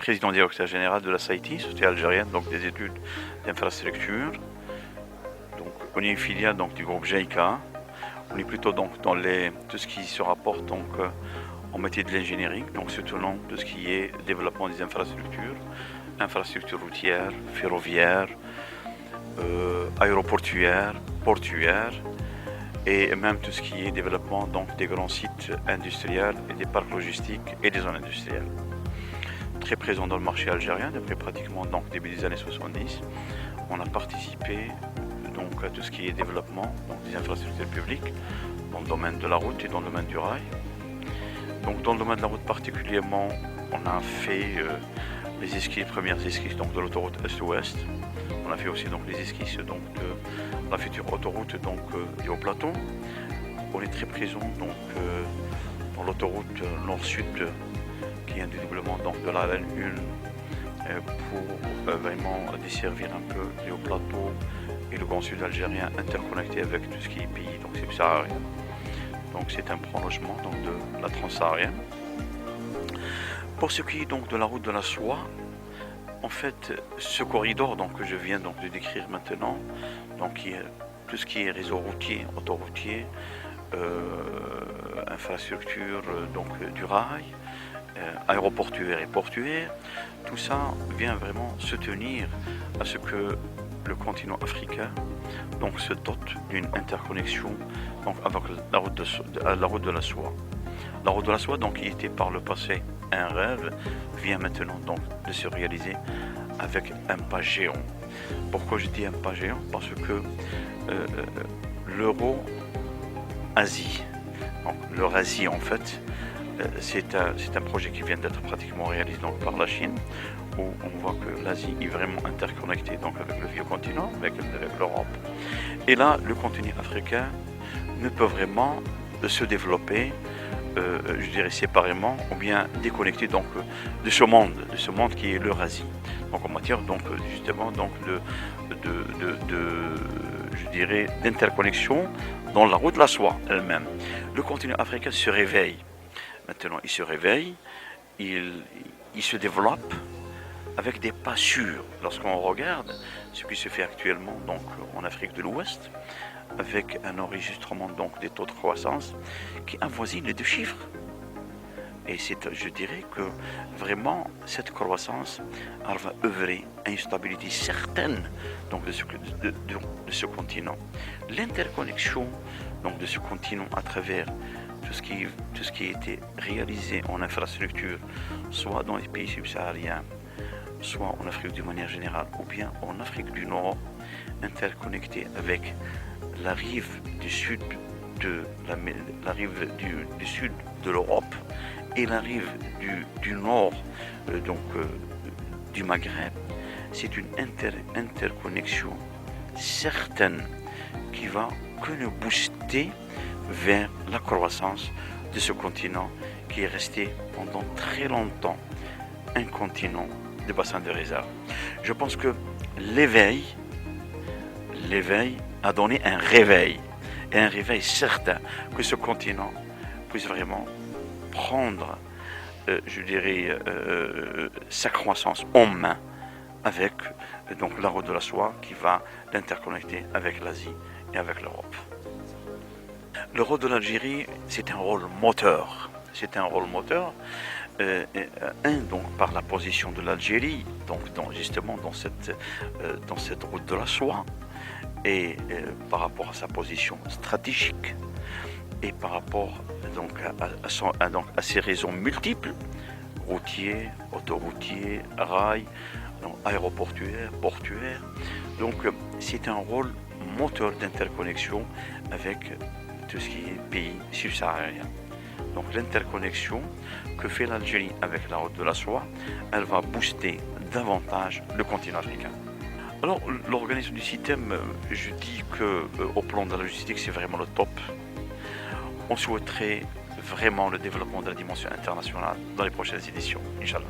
président directeur général de la SAITI, Société algérienne, donc des études d'infrastructure. Donc on est une filiale donc, du groupe GIK. On est plutôt donc dans tout ce qui se rapporte donc en métier de l'ingénierie, donc surtout tout ce qui est développement des infrastructures routières, ferroviaires, aéroportuaires, portuaires, et même tout ce qui est développement donc des grands sites industriels et des parcs logistiques et des zones industrielles. Très présent dans le marché algérien depuis pratiquement donc début des années 70. On a participé donc à tout ce qui est développement donc des infrastructures publiques dans le domaine de la route et dans le domaine du rail. Donc dans le domaine de la route particulièrement, on a fait les premières esquisses donc de l'autoroute Est-Ouest. On a fait aussi donc les esquisses donc de la future autoroute donc du Haut-Plateau. On est très présent donc dans l'autoroute Nord-Sud qui est un dédoublement donc de la ligne 1 pour vraiment desservir un peu le Haut-Plateau et le Grand Sud algérien interconnecté avec tout ce qui est pays donc subsaharien. Donc c'est un prolongement donc de la transsaharienne. Pour ce qui est donc de la route de la soie, en fait, ce corridor donc, que je viens donc, de décrire maintenant, donc, tout ce qui est réseau routier, autoroutier, infrastructure donc, du rail, aéroportuaire et portuaire, tout ça vient vraiment se tenir à ce que le continent africain donc, se dote d'une interconnexion donc, avec la route de la soie. La route de la soie, donc, qui était par le passé un rêve, vient maintenant donc de se réaliser avec un pas géant. Pourquoi je dis un pas géant? Parce que l'Euro-Asie, l'Eurasie en fait, c'est un projet qui vient d'être pratiquement réalisé donc, par la Chine, où on voit que l'Asie est vraiment interconnectée donc, avec le vieux continent, avec l'Europe. Et là, le continent africain ne peut vraiment se développer je dirais séparément ou bien déconnecté donc de ce monde qui est l'Eurasie. Donc en matière donc justement donc je dirais d'interconnexion dans la route de la soie elle-même. Le continent africain se réveille. Maintenant il se réveille, il se développe avec des pas sûrs. Lorsqu'on regarde ce qui se fait actuellement donc en Afrique de l'Ouest, avec un enregistrement donc des taux de croissance qui avoisine les 2 chiffres. Et je dirais que vraiment cette croissance elle va œuvrer à une stabilité certaine donc, de ce continent. L'interconnexion donc, de ce continent à travers tout ce qui a été réalisé en infrastructure, soit dans les pays subsahariens, soit en Afrique de manière générale, ou bien en Afrique du Nord, interconnecté avec la rive du sud de du sud de l'Europe et la rive du nord du Maghreb, c'est une interconnexion certaine qui va que nous booster vers la croissance de ce continent qui est resté pendant très longtemps un continent de bassin de réserve. Je pense que l'éveil a donné un réveil, et un réveil certain que ce continent puisse vraiment prendre, je dirais, sa croissance en main avec donc la route de la soie qui va l'interconnecter avec l'Asie et avec l'Europe. Le rôle de l'Algérie, c'est un rôle moteur. C'est un rôle moteur, donc par la position de l'Algérie, donc justement dans cette route de la soie, et par rapport à sa position stratégique et par rapport donc à ses réseaux multiples, routiers, autoroutiers, rail, aéroportuaire, portuaire. Donc c'est un rôle moteur d'interconnexion avec tout ce qui est pays subsahariens. Donc l'interconnexion que fait l'Algérie avec la route de la soie, elle va booster davantage le continent africain. Alors l'organisme du système, je dis que au plan de la logistique, c'est vraiment le top. On souhaiterait vraiment le développement de la dimension internationale dans les prochaines éditions, Inch'Allah.